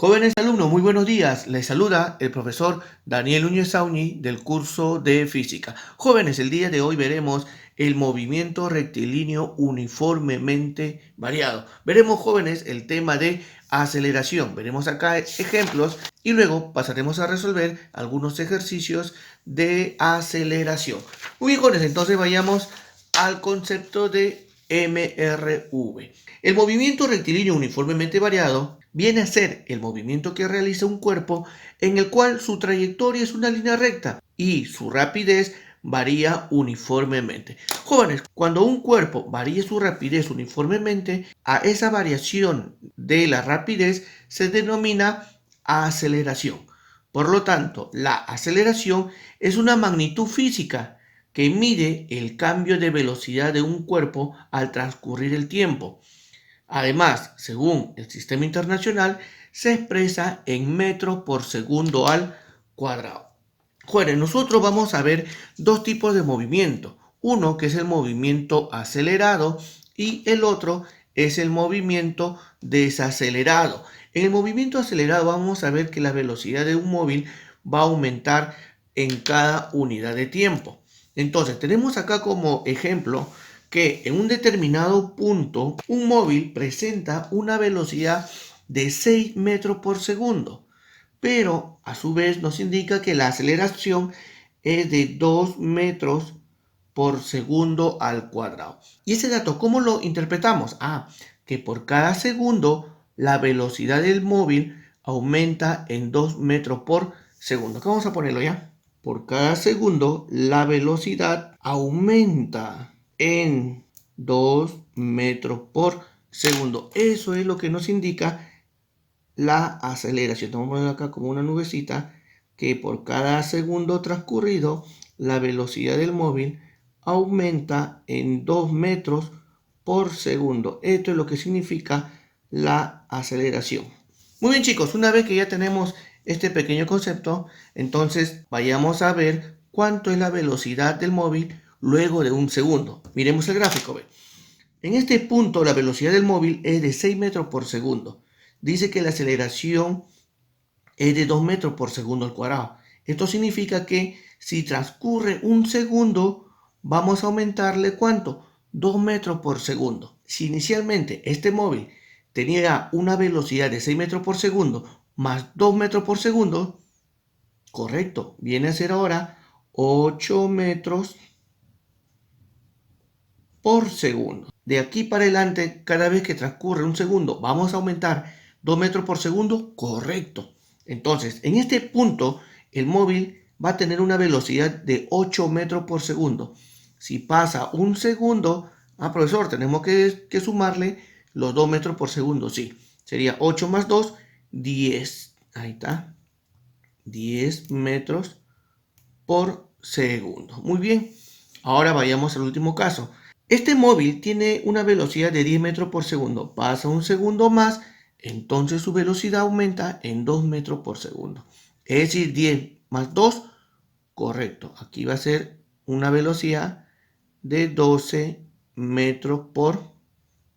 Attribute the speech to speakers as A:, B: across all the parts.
A: Jóvenes alumnos, muy buenos días. Les saluda el profesor Daniel Núñez Sauni del curso de Física. Jóvenes, el día de hoy veremos el movimiento rectilíneo uniformemente variado. Veremos, jóvenes, el tema de aceleración. Veremos acá ejemplos y luego pasaremos a resolver algunos ejercicios de aceleración. Muy bien, jóvenes, entonces vayamos al concepto de MRV. El movimiento rectilíneo uniformemente variado viene a ser el movimiento que realiza un cuerpo en el cual su trayectoria es una línea recta y su rapidez varía uniformemente. Jóvenes, cuando un cuerpo varía su rapidez uniformemente, a esa variación de la rapidez se denomina aceleración. Por lo tanto, la aceleración es una magnitud física que mide el cambio de velocidad de un cuerpo al transcurrir el tiempo. Además, según el sistema internacional, se expresa en metros por segundo al cuadrado. Jóvenes, nosotros vamos a ver dos tipos de movimiento. Uno que es el movimiento acelerado y el otro es el movimiento desacelerado. En el movimiento acelerado vamos a ver que la velocidad de un móvil va a aumentar en cada unidad de tiempo. Entonces, tenemos acá como ejemplo que en un determinado punto un móvil presenta una velocidad de 6 metros por segundo, pero a su vez nos indica que la aceleración es de 2 metros por segundo al cuadrado. ¿Y ese dato cómo lo interpretamos? Que por cada segundo la velocidad del móvil aumenta en 2 metros por segundo. ¿Qué vamos a ponerlo ya? Por cada segundo la velocidad aumenta en 2 metros por segundo. Eso es lo que nos indica la aceleración. Vamos a poner acá como una nubecita que por cada segundo transcurrido la velocidad del móvil aumenta en 2 metros por segundo. Esto es lo que significa la aceleración. Muy bien, chicos, una vez que ya tenemos este pequeño concepto, entonces vayamos a ver cuánto es la velocidad del móvil luego de un segundo. Miremos el gráfico. En este punto la velocidad del móvil es de 6 metros por segundo. Dice que la aceleración es de 2 metros por segundo al cuadrado. Esto significa que si transcurre un segundo, vamos a aumentarle ¿cuánto? 2 metros por segundo. Si inicialmente este móvil tenía una velocidad de 6 metros por segundo más 2 metros por segundo, correcto, viene a ser ahora 8 metros por segundo. De aquí para adelante, cada vez que transcurre un segundo, vamos a aumentar 2 metros por segundo, correcto. Entonces, en este punto, el móvil va a tener una velocidad de 8 metros por segundo. Si pasa un segundo, profesor, tenemos que sumarle los 2 metros por segundo, sí. Sería 8 más 2, 10. Ahí está. 10 metros por segundo. Muy bien. Ahora vayamos al último caso. Este móvil tiene una velocidad de 10 metros por segundo. Pasa un segundo más, entonces su velocidad aumenta en 2 metros por segundo. Es decir, 10 más 2, correcto. Aquí va a ser una velocidad de 12 metros por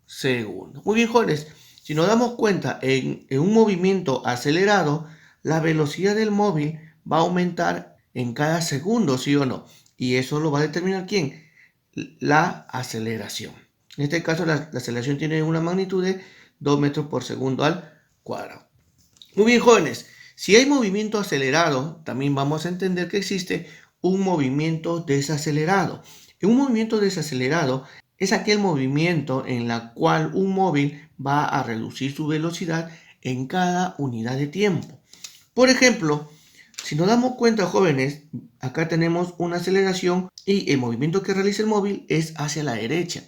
A: segundo. Muy bien, jóvenes. Si nos damos cuenta, en un movimiento acelerado, la velocidad del móvil va a aumentar en cada segundo, ¿sí o no? Y eso lo va a determinar ¿quién? La aceleración. En este caso, la aceleración tiene una magnitud de 2 metros por segundo al cuadrado. Muy bien, jóvenes. Si hay movimiento acelerado, también vamos a entender que existe un movimiento desacelerado. En un movimiento desacelerado es aquel movimiento en el cual un móvil va a reducir su velocidad en cada unidad de tiempo. Por ejemplo, si nos damos cuenta, jóvenes, acá tenemos una aceleración y el movimiento que realiza el móvil es hacia la derecha,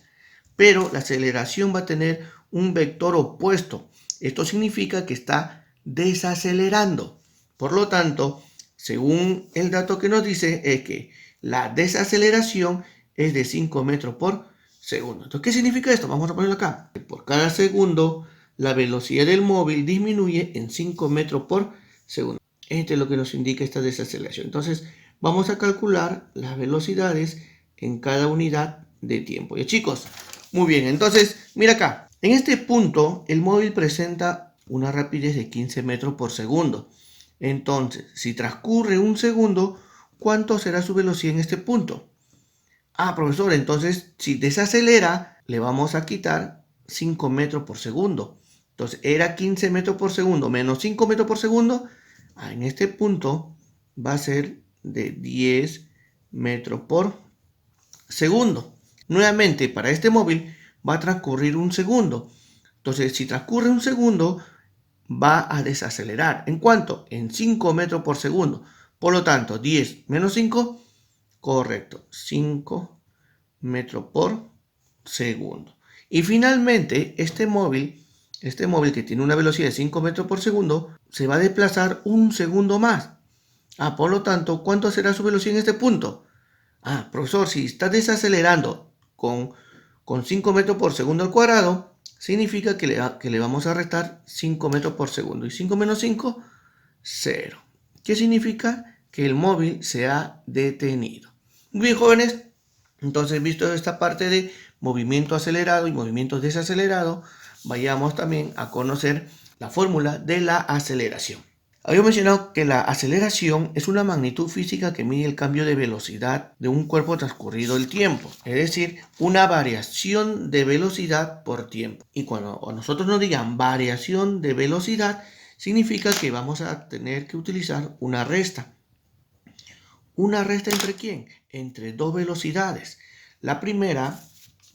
A: pero la aceleración va a tener un vector opuesto. Esto significa que está desacelerando. Por lo tanto, según el dato que nos dice es que la desaceleración es de 5 metros por segundo. Entonces, ¿qué significa esto? Vamos a ponerlo acá. Por cada segundo, la velocidad del móvil disminuye en 5 metros por segundo. Esto es lo que nos indica esta desaceleración. Entonces, vamos a calcular las velocidades en cada unidad de tiempo. ¿Ya, chicos? Muy bien, entonces, mira acá. En este punto, el móvil presenta una rapidez de 15 metros por segundo. Entonces, si transcurre un segundo, ¿cuánto será su velocidad en este punto? Ah, profesor, entonces si desacelera, le vamos a quitar 5 metros por segundo. Entonces, era 15 metros por segundo menos 5 metros por segundo. En este punto va a ser de 10 metros por segundo. Nuevamente, para este móvil va a transcurrir un segundo. Entonces, si transcurre un segundo, va a desacelerar. ¿En cuánto? En 5 metros por segundo. Por lo tanto, 10 menos 5, correcto, 5 metros por segundo. Y finalmente, este móvil que tiene una velocidad de 5 metros por segundo, se va a desplazar un segundo más. Por lo tanto, ¿cuánto será su velocidad en este punto? Profesor, si está desacelerando con 5 metros por segundo al cuadrado, significa que le vamos a restar 5 metros por segundo. Y 5 menos 5, 0. ¿Qué significa? Que el móvil se ha detenido. Bien, jóvenes, entonces visto esta parte de movimiento acelerado y movimiento desacelerado, vayamos también a conocer la fórmula de la aceleración. Había mencionado que la aceleración es una magnitud física que mide el cambio de velocidad de un cuerpo transcurrido el tiempo, es decir, una variación de velocidad por tiempo. Y cuando nosotros nos digan variación de velocidad, significa que vamos a tener que utilizar una resta. ¿Una resta entre quién? Entre dos velocidades. La primera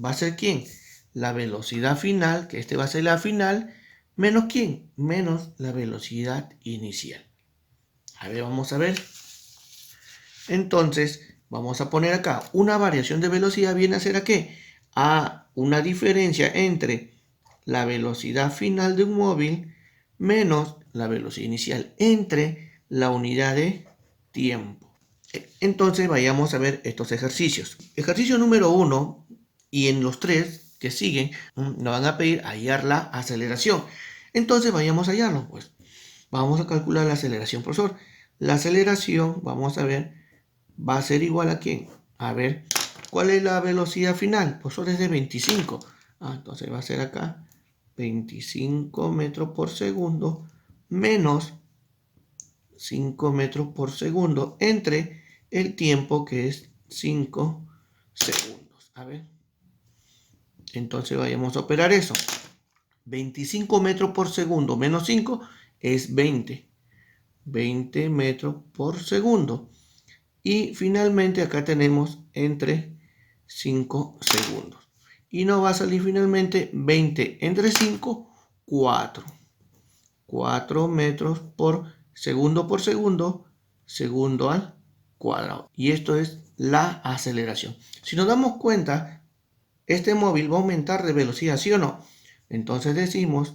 A: va a ser ¿quién? La velocidad final, que va a ser la final, menos ¿quién? Menos la velocidad inicial. Vamos a ver. Entonces, vamos a poner acá una variación de velocidad. ¿Viene a ser a qué? A una diferencia entre la velocidad final de un móvil menos la velocidad inicial entre la unidad de tiempo. Entonces, vayamos a ver estos ejercicios. Ejercicio número 1 y en los 3 que siguen nos van a pedir hallar la aceleración. Entonces, vayamos a hallarlo, pues. Vamos a calcular la aceleración, profesor. La aceleración, vamos a ver, va a ser igual a ¿quién? A ver, ¿cuál es la velocidad final? Profesor, es de 25. Entonces va a ser acá 25 metros por segundo menos 5 metros por segundo entre el tiempo que es 5 segundos. A ver, entonces vayamos a operar eso. 25 metros por segundo menos 5 es 20. 20 metros por segundo. Y finalmente acá tenemos entre 5 segundos. Y nos va a salir finalmente 20 entre 5, 4. 4 metros por segundo, segundo al cuadrado. Y esto es la aceleración. Si nos damos cuenta, este móvil va a aumentar de velocidad, ¿sí o no? Entonces decimos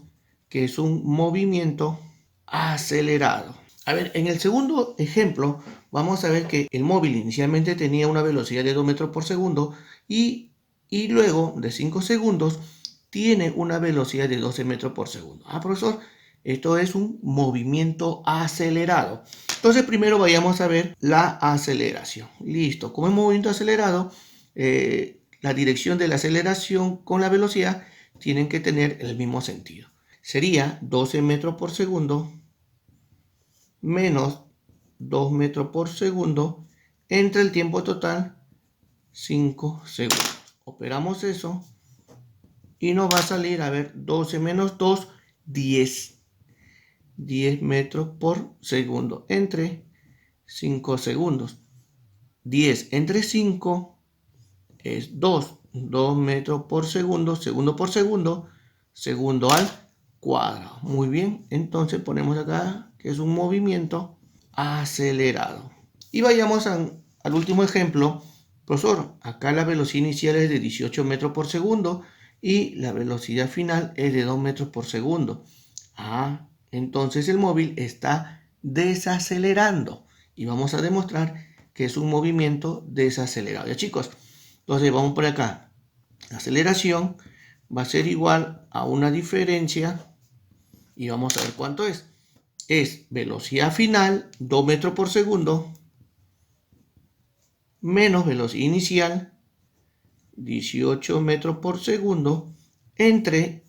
A: que es un movimiento acelerado. A ver, en el segundo ejemplo, vamos a ver que el móvil inicialmente tenía una velocidad de 2 metros por segundo y luego de 5 segundos tiene una velocidad de 12 metros por segundo. Profesor, esto es un movimiento acelerado. Entonces primero vayamos a ver la aceleración. Listo, como es movimiento acelerado, la dirección de la aceleración con la velocidad tienen que tener el mismo sentido. Sería 12 metros por segundo menos 2 metros por segundo entre el tiempo total 5 segundos. Operamos eso y nos va a salir, a ver, 12 menos 2, 10. 10 metros por segundo entre 5 segundos. 10 entre 5 es 2. 2 metros por segundo, segundo por segundo, segundo al cuadrado. Muy bien, entonces ponemos acá que es un movimiento acelerado. Y vayamos al último ejemplo. Profesor, acá la velocidad inicial es de 18 metros por segundo y la velocidad final es de 2 metros por segundo. Entonces el móvil está desacelerando y vamos a demostrar que es un movimiento desacelerado. Ya, chicos, entonces vamos por acá. La aceleración va a ser igual a una diferencia y vamos a ver cuánto es. Es velocidad final, 2 metros por segundo, menos velocidad inicial, 18 metros por segundo, entre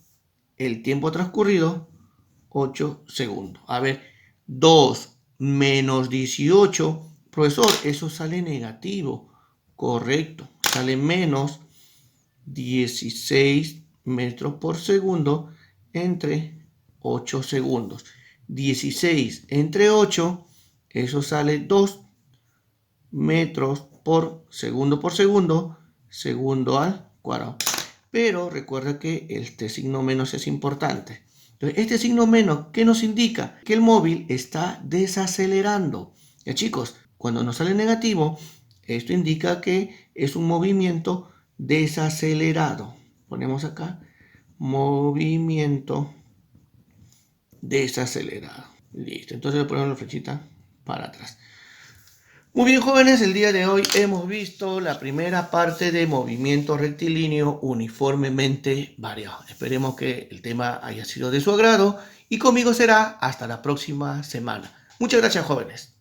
A: el tiempo transcurrido, 8 segundos. A ver, 2 menos 18. Profesor, eso sale negativo. Correcto. Sale menos 16 metros por segundo entre 8 segundos. 16 entre 8, eso sale 2 metros por segundo, segundo al cuadrado. Pero recuerda que este signo menos es importante. Entonces, este signo menos, ¿qué nos indica? Que el móvil está desacelerando. Ya chicos, cuando nos sale negativo, esto indica que es un movimiento desacelerado. Ponemos acá, movimiento desacelerado. Listo, entonces le ponemos la flechita para atrás. Muy bien, jóvenes, el día de hoy hemos visto la primera parte de movimiento rectilíneo uniformemente variado. Esperemos que el tema haya sido de su agrado y conmigo será hasta la próxima semana. Muchas gracias, jóvenes.